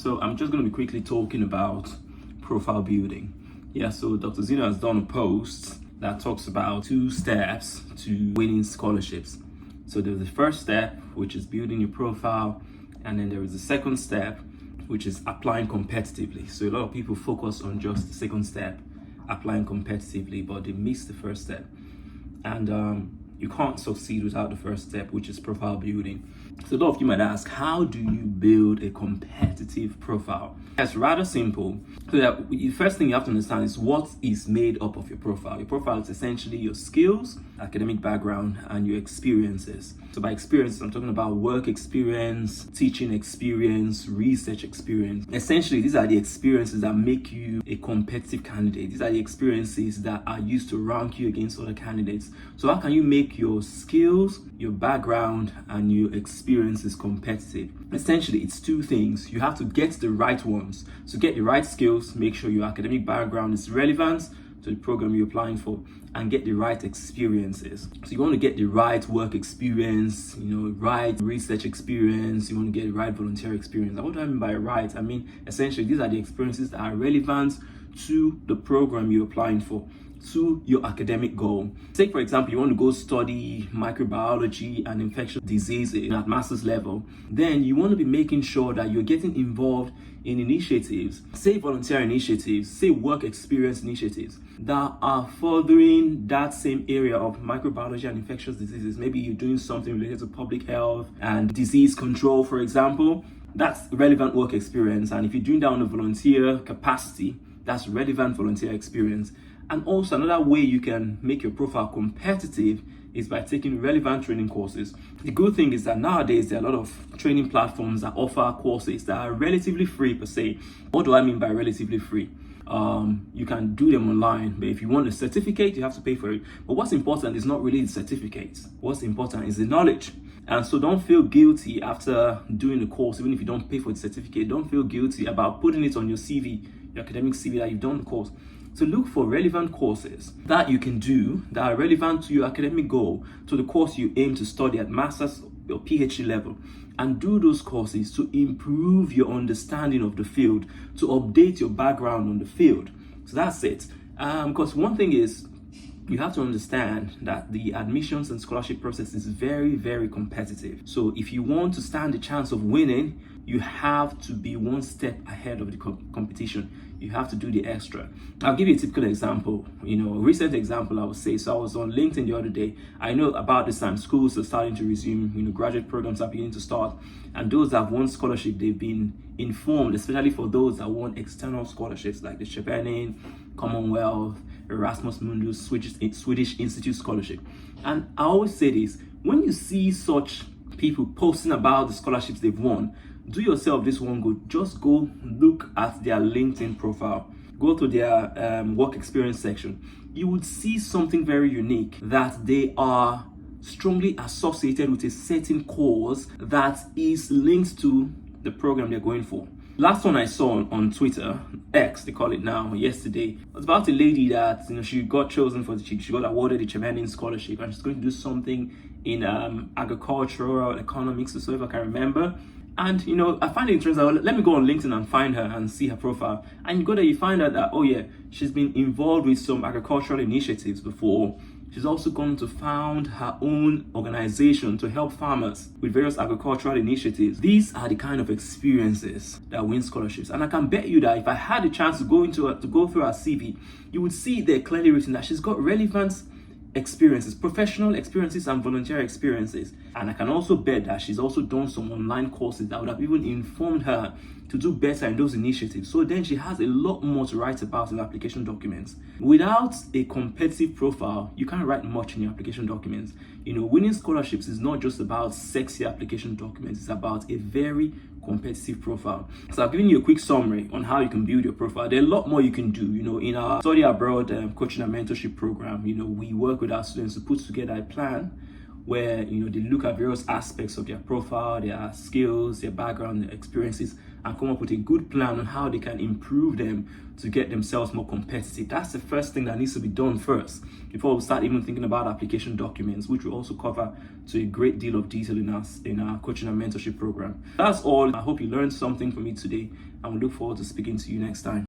So I'm just going to be quickly talking about profile building. Yeah, so Dr. Zina has done a post that talks about 2 steps to winning scholarships. So there's the first step, which is building your profile, and then there is the second step, which is applying competitively. So a lot of people focus on just the second step, applying competitively, but they miss the first step. And you can't succeed without the first step, which is profile building. So a lot of you might ask, how do you build a competitive profile? It's rather simple. So that the first thing you have to understand is what is made up of your profile. Your profile is essentially your skills, academic background, and your experiences. So by experience, I'm talking about work experience, teaching experience, research experience. Essentially, these are the experiences that make you a competitive candidate. These are the experiences that are used to rank you against other candidates. So how can you make your skills, your background, and your experiences competitive? Essentially, it's 2 things. You have to get the right ones. So get the right skills, make sure your academic background is relevant to the program you're applying for, and get the right experiences. So you want to get the right work experience, right research experience, you want to get the right volunteer experience. And what do I mean by right? I mean, essentially, these are the experiences that are relevant to the program you're applying for, to your academic goal. Take, for example, you want to go study microbiology and infectious diseases at master's level. Then you want to be making sure that you're getting involved in initiatives, say volunteer initiatives, say work experience initiatives that are furthering that same area of microbiology and infectious diseases. Maybe you're doing something related to public health and disease control, for example. That's relevant work experience. And if you're doing that on a volunteer capacity, that's relevant volunteer experience. And also another way you can make your profile competitive is by taking relevant training courses. The good thing is that nowadays there are a lot of training platforms that offer courses that are relatively free per se. What do I mean by relatively free? You can do them online, but if you want a certificate, you have to pay for it. But what's important is not really the certificate. What's important is the knowledge. And so don't feel guilty after doing the course, even if you don't pay for the certificate. Don't feel guilty about putting it on your CV, your academic CV, that you've done the course. So look for relevant courses that you can do that are relevant to your academic goal, to the course you aim to study at master's or PhD level, and do those courses to improve your understanding of the field, to update your background on the field. So that's it. Because one thing is, you have to understand that the admissions and scholarship process is very, very competitive. So if you want to stand a chance of winning, you have to be one step ahead of the competition. You have to do the extra. I'll give you a typical example, a recent example I would say. So I was on LinkedIn the other day. I know about this time schools are starting to resume, graduate programs are beginning to start. And those that have won scholarship, they've been informed, especially for those that won external scholarships like the Chevening, Commonwealth, Erasmus Mundus, Swedish Institute Scholarship. And I always say this, when you see such people posting about the scholarships they've won, do yourself this one good. Just go look at their LinkedIn profile. Go to their work experience section. You would see something very unique, that they are strongly associated with a certain cause that is linked to the program they're going for. Last one I saw on Twitter, X, they call it now, yesterday, was about a lady that she got chosen for she got awarded the Chevening scholarship, and she's going to do something in agricultural economics or so, if I can remember. And I find it interesting. Let me go on LinkedIn and find her and see her profile. And you go there, you find out that, oh yeah, she's been involved with some agricultural initiatives before. She's also going to found her own organization to help farmers with various agricultural initiatives. These are the kind of experiences that win scholarships. And I can bet you that if I had a chance to go through her CV, you would see there clearly written that she's got relevant experiences, professional experiences and volunteer experiences. And I can also bet that she's also done some online courses that would have even informed her to do better in those initiatives. So then she has a lot more to write about in application documents. Without a competitive profile, you can't write much in your application documents. Winning scholarships is not just about sexy application documents, it's about a very competitive profile. So I've given you a quick summary on how you can build your profile. There are a lot more you can do. In our study abroad coaching and mentorship program, we work with our students to put together a plan where they look at various aspects of their profile, their skills, their background, their experiences, and come up with a good plan on how they can improve them to get themselves more competitive. That's the first thing that needs to be done first before we start even thinking about application documents, which we also cover to a great deal of detail in our coaching and mentorship program. That's all. I hope you learned something from me today, and we look forward to speaking to you next time.